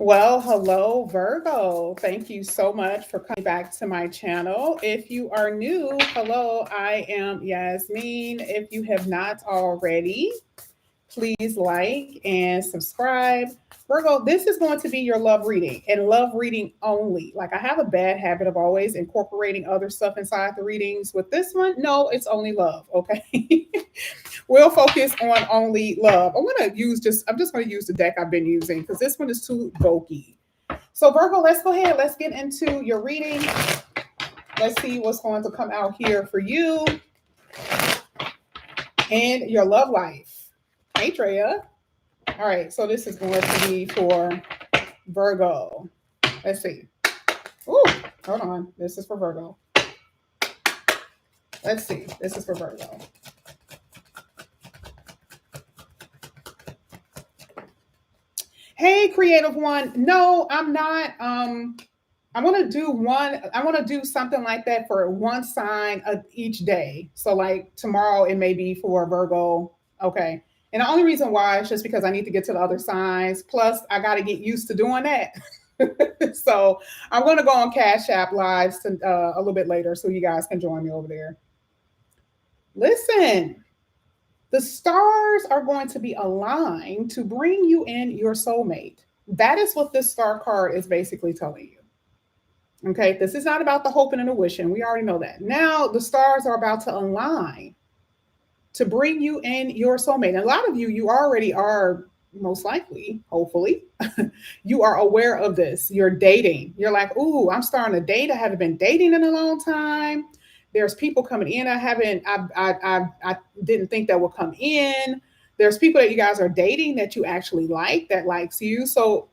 Well, hello, Virgo. Thank you so much for coming back to my channel. If you are new, hello, I am Yasmin. If you have not already, please like and subscribe. Virgo, this is going to be your love reading and love reading only. Like, I have a bad habit of always incorporating other stuff inside the readings. With this one, no, it's only love, okay? We'll focus on only love. I'm just going to use the deck I've been using because this one is too bulky. So, Virgo, let's go ahead. Let's get into your reading. Let's see what's going to come out here for you and your love life. Hey, Treya. All right, so this is going to be for Virgo. Let's see. Ooh, hold on. This is for Virgo. Let's see. This is for Virgo. Hey, creative one. No, I'm not. I want to do one. I want to do something like that for one sign of each day. So, like tomorrow, it may be for Virgo. Okay. And the only reason why is just because I need to get to the other signs. Plus, I got to get used to doing that. So, I'm going to go on Cash App Lives a little bit later so you guys can join me over there. Listen, the stars are going to be aligned to bring you in your soulmate. That is what this star card is basically telling you. Okay, this is not about the hoping and the wishing. We already know that. Now the stars are about to align to bring you in your soulmate. And a lot of you, you already are, most likely, hopefully, you are aware of this. You're dating. You're like, ooh, I'm starting to date. I haven't been dating in a long time. There's people coming in. I didn't think that would come in. There's people that you guys are dating that you actually like, that likes you. So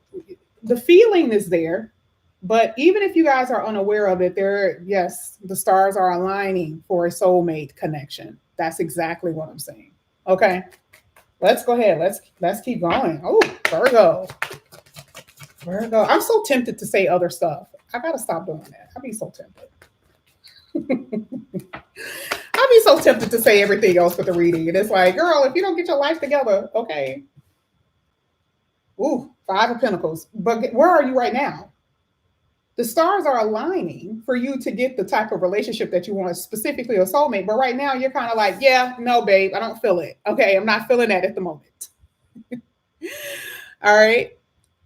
the feeling is there. But even if you guys are unaware of it, yes, the stars are aligning for a soulmate connection. That's exactly what I'm saying. Okay, let's go ahead. Let's keep going. Oh, Virgo, Virgo. I'm so tempted to say other stuff. I gotta stop doing that. I'd be so tempted. I'd be so tempted to say everything else with the reading, and it's like, girl, if you don't get your life together, okay. Ooh, Five of Pentacles. But where are you right now? The stars are aligning for you to get the type of relationship that you want, specifically a soulmate. But right now, you're kind of like, yeah, no, babe, I don't feel it. Okay, I'm not feeling that at the moment. All right.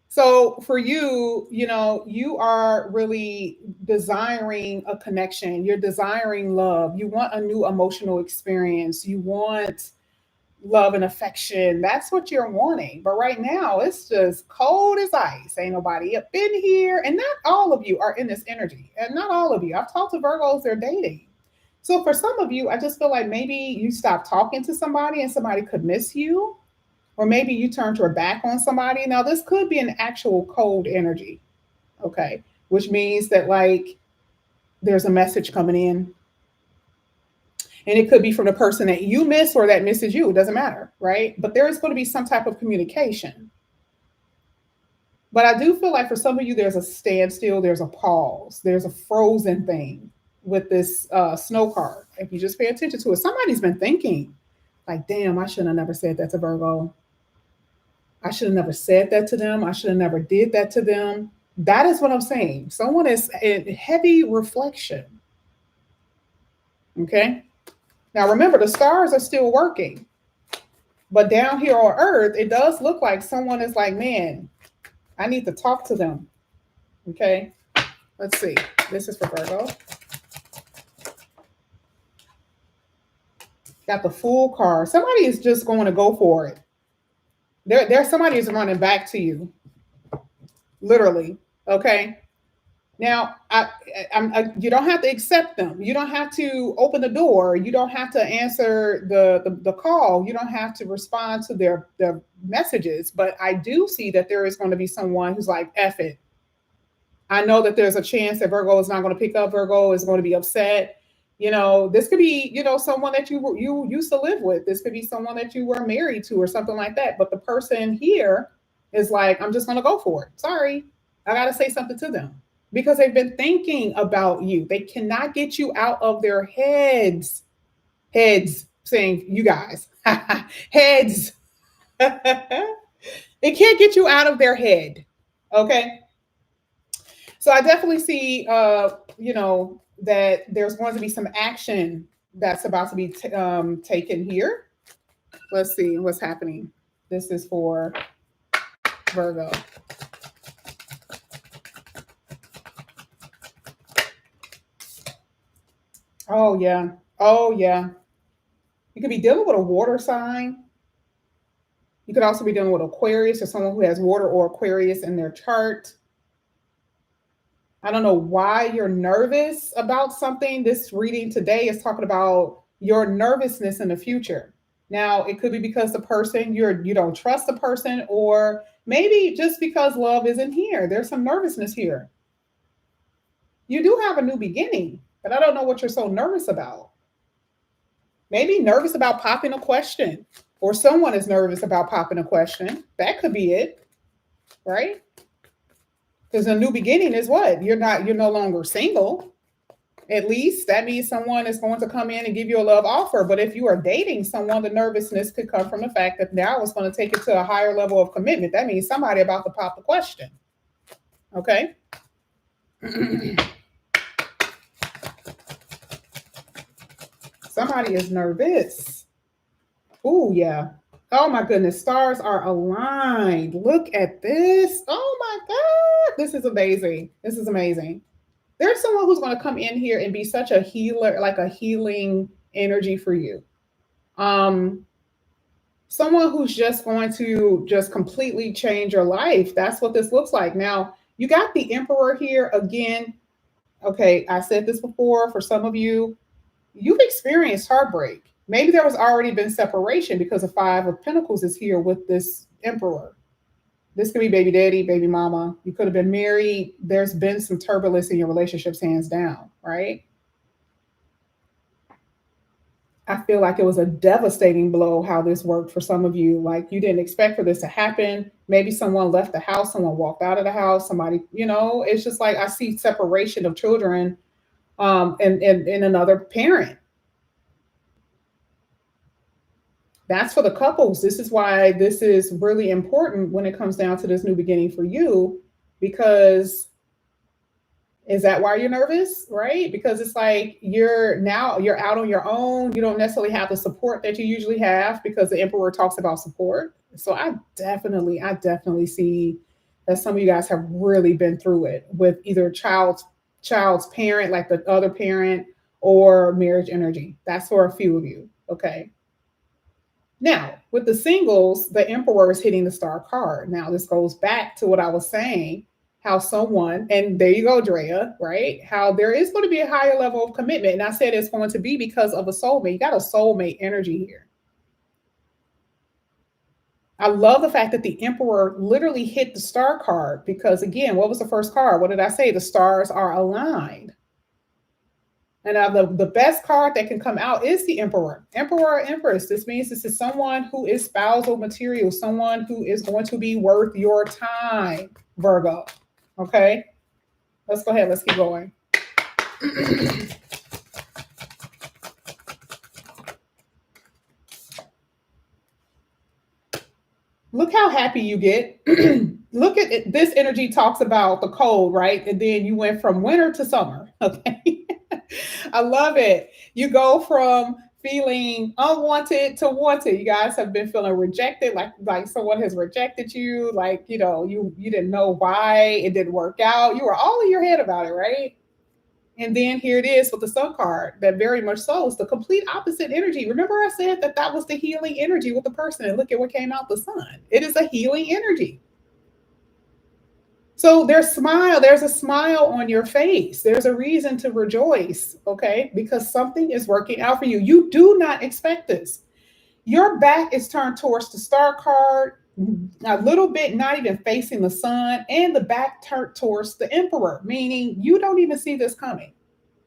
So for you, you are really desiring a connection. You're desiring love. You want a new emotional experience. You want love and affection. That's what you're wanting. But right now, it's just cold as ice. Ain't nobody up in here. And not all of you are in this energy. And not all of you. I've talked to Virgos, they're dating. So for some of you, I just feel like maybe you stop talking to somebody and somebody could miss you. Or maybe you turned your back on somebody. Now, this could be an actual cold energy. Okay. Which means that, like, there's a message coming in, and it could be from the person that you miss or that misses you. It doesn't matter, right? But there is going to be some type of communication. But I do feel like for some of you, there's a standstill, there's a pause, there's a frozen thing with this snow card. If you just pay attention to it, somebody's been thinking, like, damn, I shouldn't have never said that to Virgo. I should have never said that to them. I should have never did that to them. That is what I'm saying. Someone is in heavy reflection. Okay. Now, remember, the stars are still working. But down here on Earth, it does look like someone is like, man, I need to talk to them. Okay. Let's see. This is for Virgo. Got the Fool card. Somebody is just going to go for it. There's somebody is running back to you. Literally. Okay. Now, you don't have to accept them. You don't have to open the door. You don't have to answer the call. You don't have to respond to their messages. But I do see that there is going to be someone who's like, F it. I know that there's a chance that Virgo is not going to pick up. Virgo is going to be upset. This could be, someone that you used to live with. This could be someone that you were married to or something like that. But the person here is like, I'm just going to go for it. Sorry. I got to say something to them. Because they've been thinking about you. They cannot get you out of their heads. Heads, saying you guys. Heads. They can't get you out of their head. Okay. So I definitely see, that there's going to be some action that's about to be taken here. Let's see what's happening. This is for Virgo. Oh, yeah. Oh, yeah. You could be dealing with a water sign. You could also be dealing with Aquarius or someone who has water or Aquarius in their chart. I don't know why you're nervous about something. This reading today is talking about your nervousness in the future. Now, it could be because the person you don't trust the person, or maybe just because love isn't here. There's some nervousness here. You do have a new beginning, but I don't know what you're so nervous about. Maybe nervous about popping a question, or someone is nervous about popping a question. That could be it, right? Because a new beginning is what? You're no longer single. At least that means someone is going to come in and give you a love offer. But if you are dating someone, the nervousness could come from the fact that now it's going to take it to a higher level of commitment. That means somebody about to pop the question. Okay. Somebody is nervous. Oh, yeah. Oh, my goodness. Stars are aligned. Look at this. Oh, my God. This is amazing. This is amazing. There's someone who's going to come in here and be such a healer, like a healing energy for you. Um, Someone who's just going to just completely change your life. That's what this looks like. Now, you got the Emperor here again. Okay, I said this before for some of you. You've experienced heartbreak. Maybe there was already been separation because the Five of Pentacles is here with this Emperor. This could be baby daddy, baby mama. You could have been married. There's been some turbulence in your relationships, hands down, right? I feel like it was a devastating blow how this worked for some of you. Like you didn't expect for this to happen. Maybe someone left the house, someone walked out of the house, somebody, it's just like I see separation of children and another parent. That's for the couples. This is why this is really important when it comes down to this new beginning for you, because is that why you're nervous? Right? Because it's like you're out on your own. You don't necessarily have the support that you usually have because the emperor talks about support. So I definitely see that some of you guys have really been through it with either child's parent, like the other parent, or marriage energy. That's for a few of you. Okay. Now, with the singles, the emperor is hitting the star card. Now, this goes back to what I was saying, how someone, and there you go, Drea, right? How there is going to be a higher level of commitment. And I said it's going to be because of a soulmate. You got a soulmate energy here. I love the fact that the emperor literally hit the star card because, again, what was the first card? What did I say? The stars are aligned. And the best card that can come out is the Emperor. Emperor or Empress. This means this is someone who is spousal material, someone who is going to be worth your time, Virgo. Okay? Let's go ahead. Let's keep going. Look how happy you get. Look at it. This energy talks about the cold, right? And then you went from winter to summer. Okay. I love it. You go from feeling unwanted to wanted. You guys have been feeling rejected, like someone has rejected you, like you didn't know why it didn't work out. You were all in your head about it, right? And then here it is with the sun card that very much so is the complete opposite energy. Remember, I said that was the healing energy with the person, and look at what came out the sun. It is a healing energy. So there's a smile on your face. There's a reason to rejoice, okay? Because something is working out for you. You do not expect this. Your back is turned towards the star card, a little bit not even facing the sun, and the back turned towards the emperor, meaning you don't even see this coming.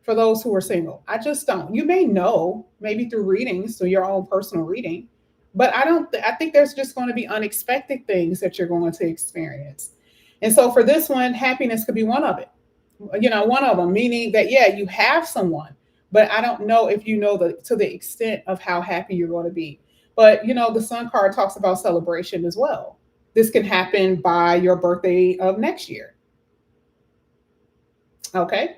For those who are single, I just don't. You may know, maybe through readings, through your own personal reading, but I don't. I think there's just going to be unexpected things that you're going to experience. And so for this one, happiness could be one of it. One of them, meaning that yeah, you have someone, but I don't know if you know to the extent of how happy you're going to be. But the sun card talks about celebration as well. This can happen by your birthday of next year. Okay.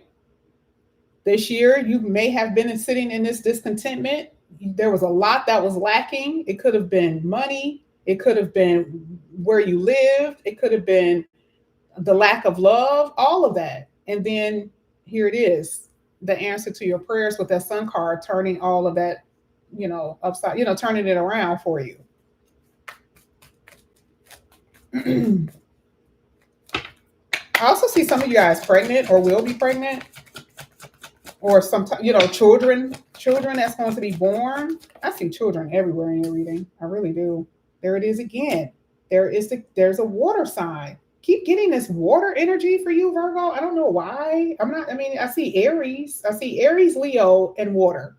This year, you may have been sitting in this discontentment. There was a lot that was lacking. It could have been money. It could have been where you lived. It could have been the lack of love, all of that. And then here it is, the answer to your prayers with that sun card, turning all of that, upside, turning it around for you. I also see some of you guys pregnant or will be pregnant, or sometimes, children that's going to be born. I see children everywhere in your reading. I really do. There it is again. There's a water sign. Keep getting this water energy for you, Virgo. I don't know why. I see Aries. I see Aries, Leo, and water.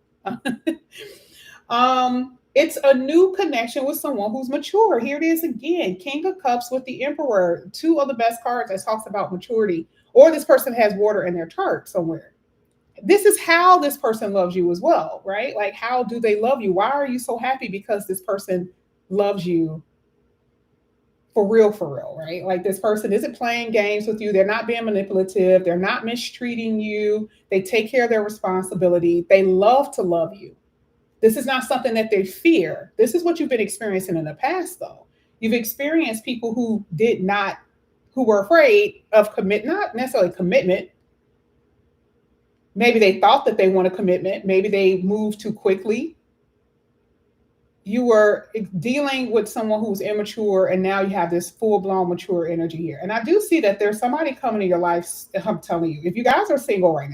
It's a new connection with someone who's mature. Here it is again. King of Cups with the Emperor. Two of the best cards that talks about maturity. Or this person has water in their chart somewhere. This is how this person loves you as well, right? Like, how do they love you? Why are you so happy? Because this person loves you for real, right? Like, this person isn't playing games with you. They're not being manipulative. They're not mistreating you. They take care of their responsibility. They love to love you. This is not something that they fear. This is what you've been experiencing in the past, though. You've experienced people who were afraid of not necessarily commitment. Maybe they thought that they want a commitment. Maybe they moved too quickly. You were dealing with someone who's immature, and now you have this full-blown mature energy here. And I do see that there's somebody coming in your life. I'm telling you, if you guys are single right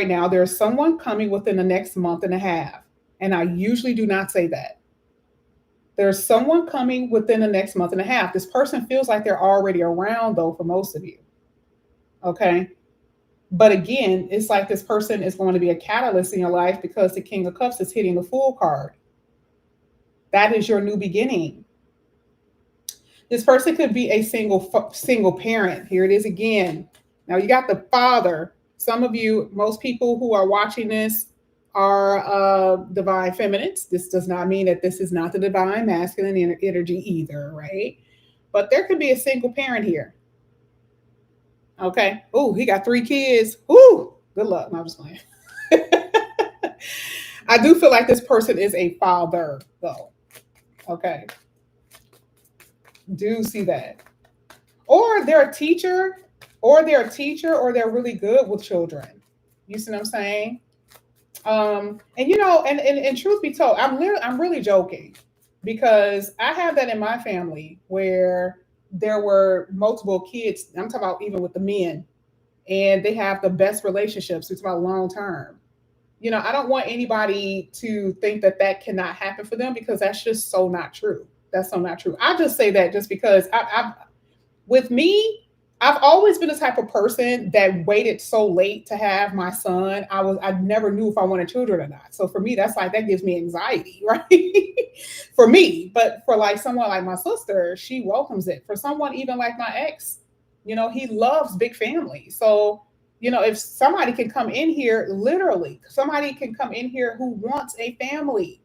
now, there's someone coming within the next month and a half. And I usually do not say that. There's someone coming within the next month and a half. This person feels like they're already around, though, for most of you. Okay. But again, it's like this person is going to be a catalyst in your life because the King of Cups is hitting the Fool card. That is your new beginning. This person could be a single parent. Here it is again. Now you got the Father. Some of you, most people who are watching this are divine feminines. This does not mean that this is not the divine masculine energy either, right? But there could be a single parent here. Okay. Oh, he got 3 kids. Ooh, good luck. No, I'm just playing. I do feel like this person is a father, though. Okay. Do see that. Or they're a teacher, or they're really good with children. You see what I'm saying? And truth be told, I'm really joking, because I have that in my family where there were multiple kids. I'm talking about even with the men, and they have the best relationships. It's about long term. I don't want anybody to think that cannot happen for them, because that's just so not true. That's so not true. I just say that just because with me, I've always been the type of person that waited so late to have my son. I never knew if I wanted children or not. So for me, that gives me anxiety, right? For me. But for like someone like my sister, she welcomes it. For someone even like my ex, he loves big family. So, if somebody can come in here, literally, somebody can come in here who wants a family.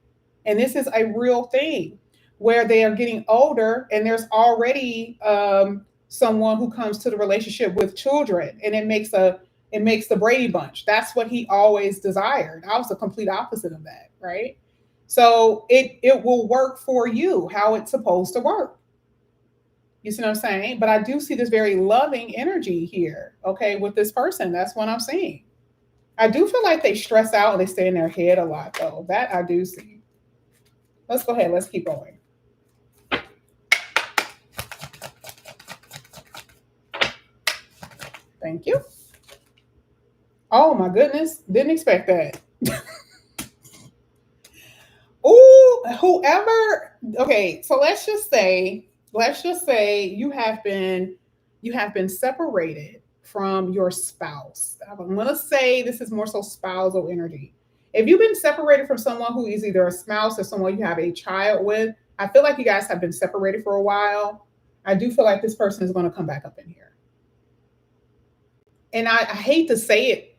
And this is a real thing where they are getting older, and there's already someone who comes to the relationship with children, and it makes the Brady Bunch. That's what he always desired. I was the complete opposite of that, right? So it will work for you how it's supposed to work. You see what I'm saying? But I do see this very loving energy here, okay, with this person. That's what I'm seeing. I do feel like they stress out and they stay in their head a lot, though. That I do see. Let's go ahead. Let's keep going. Thank you. Oh my goodness. Didn't expect that. Ooh, whoever. Okay, so let's just say you have been separated from your spouse. I'm gonna say this is more so spousal energy. If you've been separated from someone who is either a spouse or someone you have a child with, I feel like you guys have been separated for a while. I do feel like this person is going to come back up in here. And I hate to say it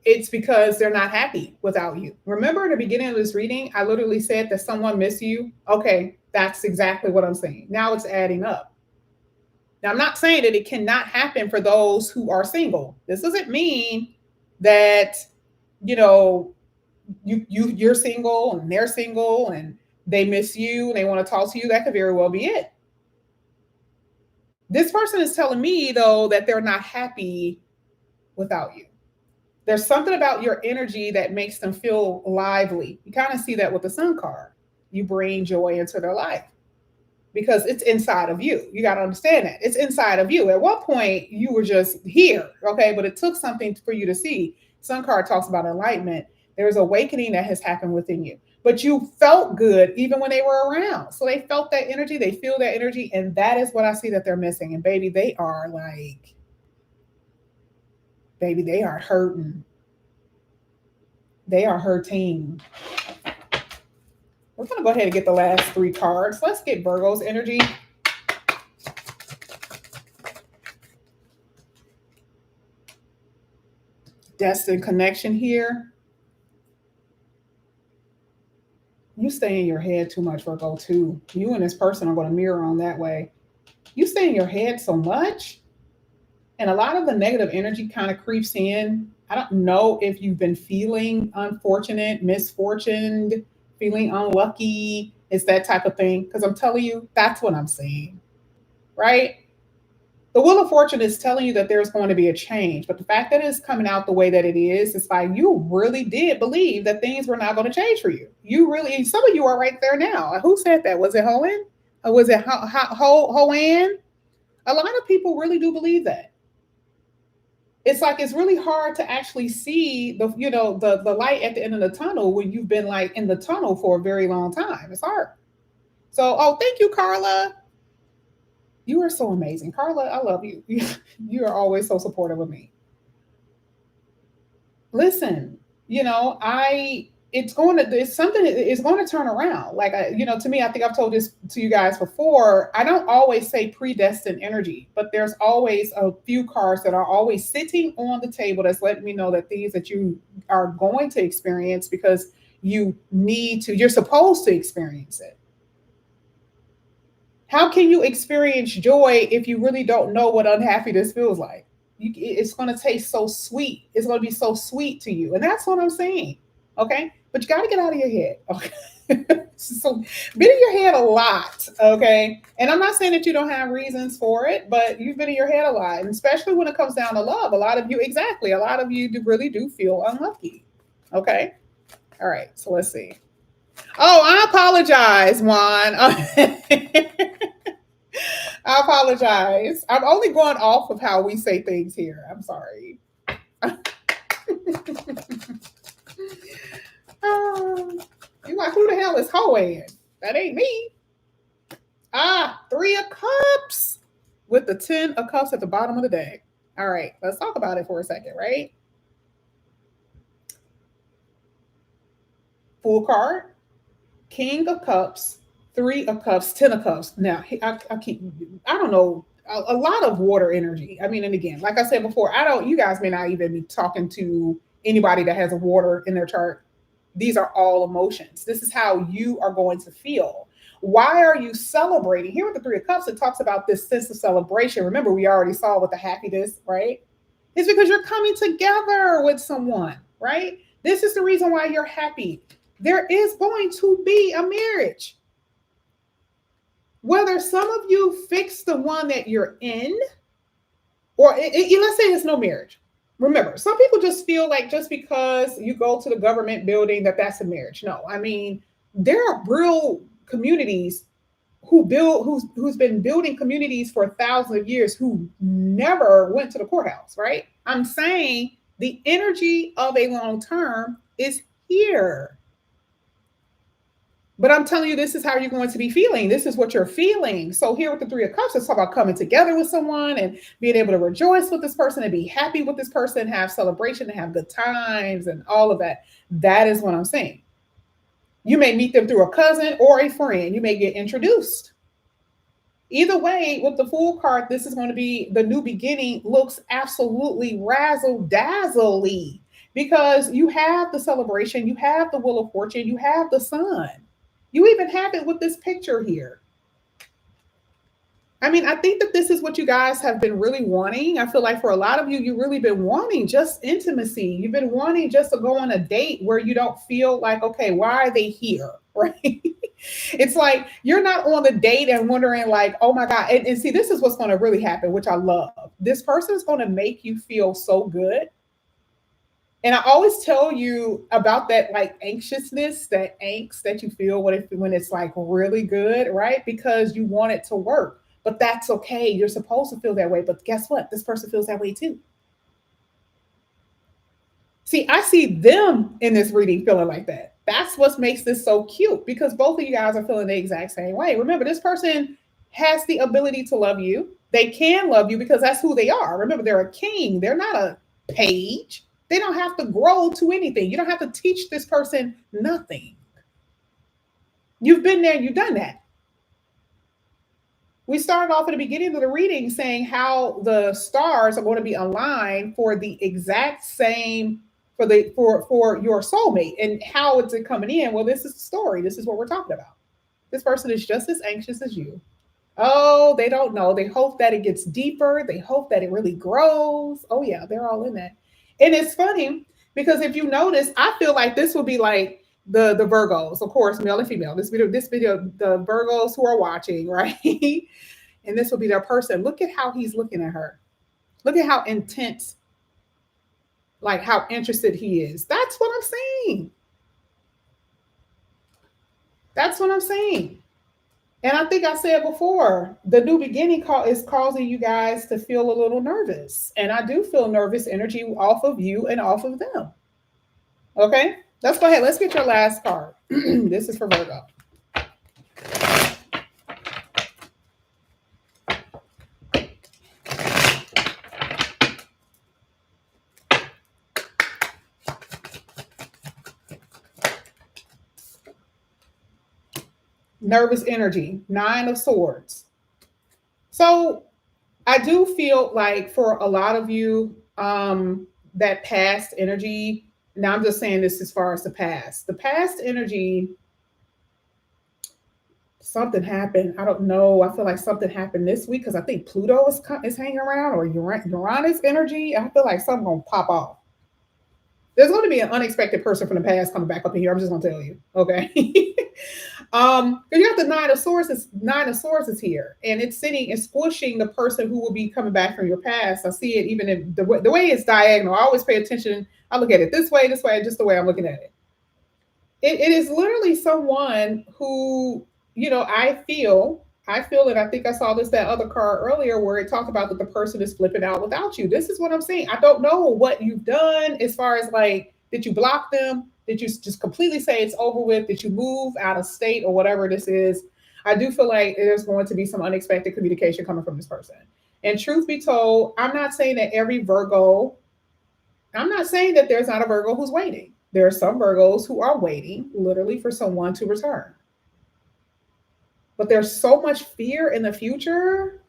it's because they're not happy without you. Remember at the beginning of this reading, I literally said that someone missed you. Okay, that's exactly what I'm saying. Now it's adding up. Now, I'm not saying that it cannot happen for those who are single. This doesn't mean that, you know, you're single and they're single and they miss you and they want to talk to you. That could very well be it. This person is telling me though that they're not happy without you. There's something about your energy that makes them feel lively. You kind of see that with the sun card. You bring joy into their life because it's inside of you. You got to understand that it's inside of you. At one point, you were just here, okay? But it took something for you to see. Sun card talks about enlightenment. There's awakening that has happened within you. But you felt good even when they were around. So they felt that energy, they feel that energy, and that is what I see that they're missing. And baby, they are like, baby, they are hurting. They are hurting. We're going to go ahead and get the last three cards. Let's get Virgo's energy. Destined connection here. You stay in your head too much, Virgo, too. You and this person are going to mirror on that way. You stay in your head so much. And a lot of the negative energy kind of creeps in. I don't know if you've been feeling unfortunate, misfortuned, feeling unlucky. It's that type of thing. Because I'm telling you, that's what I'm seeing. Right? The Wheel of Fortune is telling you that there's going to be a change. But the fact that it's coming out the way that it is like you really did believe that things were not going to change for you. You really, some of you are right there now. Who said that? Was it Hoan? Or was it Hoan? A lot of people really do believe that. It's like it's really hard to actually see the light at the end of the tunnel when you've been like in the tunnel for a very long time. It's hard. So, oh, thank you, Carla. You are so amazing, Carla. I love you. You are always so supportive of me. Listen, it's going to turn around. Like, to me, I think I've told this to you guys before. I don't always say predestined energy, but there's always a few cards that are always sitting on the table that's letting me know that things that you are going to experience because you're supposed to experience it. How can you experience joy if you really don't know what unhappiness feels like? It's going to taste so sweet. It's going to be so sweet to you. And that's what I'm saying. Okay. But you got to get out of your head. Okay. So been in your head a lot. Okay. And I'm not saying that you don't have reasons for it, but you've been in your head a lot. And especially when it comes down to love, a lot of you really do feel unlucky. Okay. All right. So let's see. Oh, I apologize, Juan. I apologize. I'm only going off of how we say things here. I'm sorry. You like, who the hell is Hoan? That ain't me. Three of Cups with the 10 of Cups at the bottom of the deck. All right, let's talk about it for a second, right? Full card, King of Cups, 3 of Cups, 10 of Cups. Now, I don't know, a lot of water energy. I mean, and again, like I said before, you guys may not even be talking to anybody that has a water in their chart. These are all emotions. This is how you are going to feel. Why are you celebrating? Here with the 3 of Cups, it talks about this sense of celebration. Remember, we already saw with the happiness, right? It's because you're coming together with someone, right? This is the reason why you're happy. There is going to be a marriage. Whether some of you fix the one that you're in, or let's say there's no marriage. Remember, some people just feel like just because you go to the government building that's a marriage. No, I mean, there are real communities who's been building communities for thousands of years who never went to the courthouse, right? I'm saying the energy of a long term is here. But I'm telling you, this is how you're going to be feeling. This is what you're feeling. So here with the 3 of Cups, it's about coming together with someone and being able to rejoice with this person and be happy with this person, have celebration, and have good times and all of that. That is what I'm saying. You may meet them through a cousin or a friend. You may get introduced. Either way, with the Fool card, this is going to be the new beginning. Looks absolutely razzle-dazzle-y. because you have the celebration, you have the wheel of fortune, you have the sun. You even have it with this picture here. I mean, I think that this is what you guys have been really wanting. I feel like for a lot of you, you've really been wanting just intimacy. You've been wanting just to go on a date where you don't feel like, okay, why are they here? Right? It's like you're not on the date and wondering, like, oh my God. And see, this is what's going to really happen, which I love. This person is going to make you feel so good. And I always tell you about that, like anxiousness, that angst that you feel when it's like really good, right? Because you want it to work, but that's okay. You're supposed to feel that way. But guess what? This person feels that way too. See, I see them in this reading feeling like that. That's what makes this so cute because both of you guys are feeling the exact same way. Remember, this person has the ability to love you. They can love you because that's who they are. Remember, they're a king, they're not a page. They don't have to grow to anything. You don't have to teach this person nothing. You've been there, you've done that. We started off at the beginning of the reading saying how the stars are going to be aligned for the exact same for your soulmate and how it's coming in. Well, this is the story. This is what we're talking about. This person is just as anxious as you. Oh, they don't know. They hope that it gets deeper. They hope that it really grows. Oh yeah, they're all in that. And it's funny because if you notice, I feel like this would be like the Virgos, of course, male and female. This video, the Virgos who are watching, right? And this will be their person. Look at how he's looking at her. Look at how intense, like how interested he is. That's what I'm saying. That's what I'm saying. And I think I said before, the new beginning is causing you guys to feel a little nervous. And I do feel nervous energy off of you and off of them. Okay, let's go ahead. Let's get your last card. This is for Virgo. Nervous energy, 9 of Swords. So I do feel like for a lot of you, that past energy, now I'm just saying this as far as the past energy, something happened. I don't know. I feel like something happened this week because I think Pluto is hanging around, or Uranus energy. I feel like something going to pop off. There's going to be an unexpected person from the past coming back up in here. I'm just going to tell you. Okay. Because you got the 9 of Swords. 9 of Swords is here, and it's sitting and squishing the person who will be coming back from your past. I see it even in the way it's diagonal. I always pay attention. I look at it this way, just the way I'm looking at it. It is literally someone who, and I think I saw that other card earlier where it talked about that the person is flipping out without you. This is what I'm saying. I don't know what you've done as far as like, did you block them? Did you just completely say it's over with? Did you move out of state or whatever this is? I do feel like there's going to be some unexpected communication coming from this person. And truth be told, I'm not saying that I'm not saying that there's not a Virgo who's waiting. There are some Virgos who are waiting literally for someone to return. But there's so much fear in the future.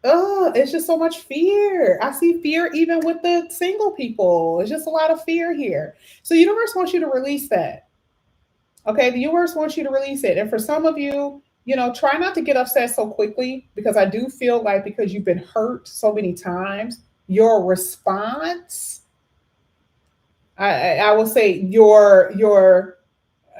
Oh, it's just so much fear. I see fear even with the single people. It's just a lot of fear here. So the universe wants you to release that. Okay, the universe wants you to release it. And for some of you, try not to get upset so quickly, because I do feel like because you've been hurt so many times, your response, I will say your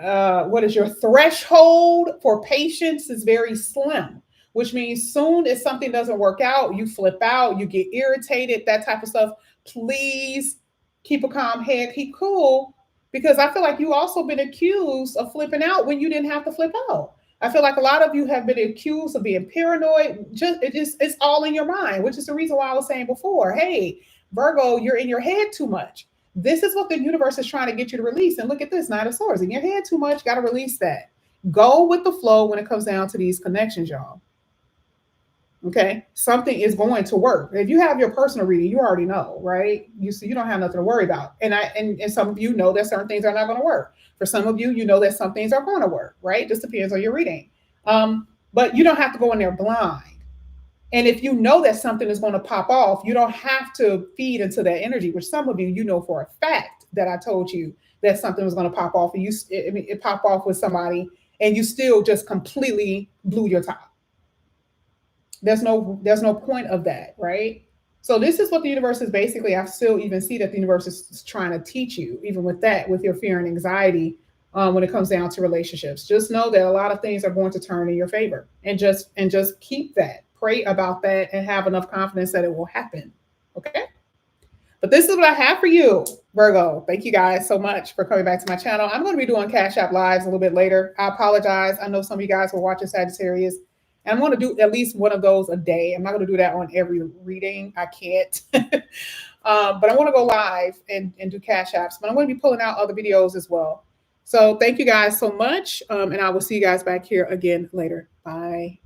what is your threshold for patience is very slim, which means soon as something doesn't work out, you flip out, you get irritated, that type of stuff. Please keep a calm head, keep cool, because I feel like you also been accused of flipping out when you didn't have to flip out. I feel like a lot of you have been accused of being paranoid. It's all in your mind, which is the reason why I was saying before, hey, Virgo, you're in your head too much. This is what the universe is trying to get you to release. And look at this, 9 of Swords. In your head too much, got to release that. Go with the flow when it comes down to these connections, y'all. Okay, something is going to work. If you have your personal reading, you already know, right? You don't have nothing to worry about. And some of you know that certain things are not going to work. For some of you, you know that some things are going to work, right? Just depends on your reading. But you don't have to go in there blind. And if you know that something is going to pop off, you don't have to feed into that energy, which some of you know for a fact that I told you that something was going to pop off, and it popped off with somebody, and you still just completely blew your top. There's no point of that, right? So this is what the universe is basically. I still even see that the universe is trying to teach you, even with that, with your fear and anxiety, when it comes down to relationships. Just know that a lot of things are going to turn in your favor, and just keep that, pray about that, and have enough confidence that it will happen. Okay. But this is what I have for you, Virgo. Thank you guys so much for coming back to my channel. I'm going to be doing Cash App Lives a little bit later. I apologize. I know some of you guys were watching Sagittarius. And I'm going to do at least one of those a day. I'm not going to do that on every reading. I can't. But I want to go live and do Cash Apps. But I'm going to be pulling out other videos as well. So thank you guys so much. And I will see you guys back here again later. Bye.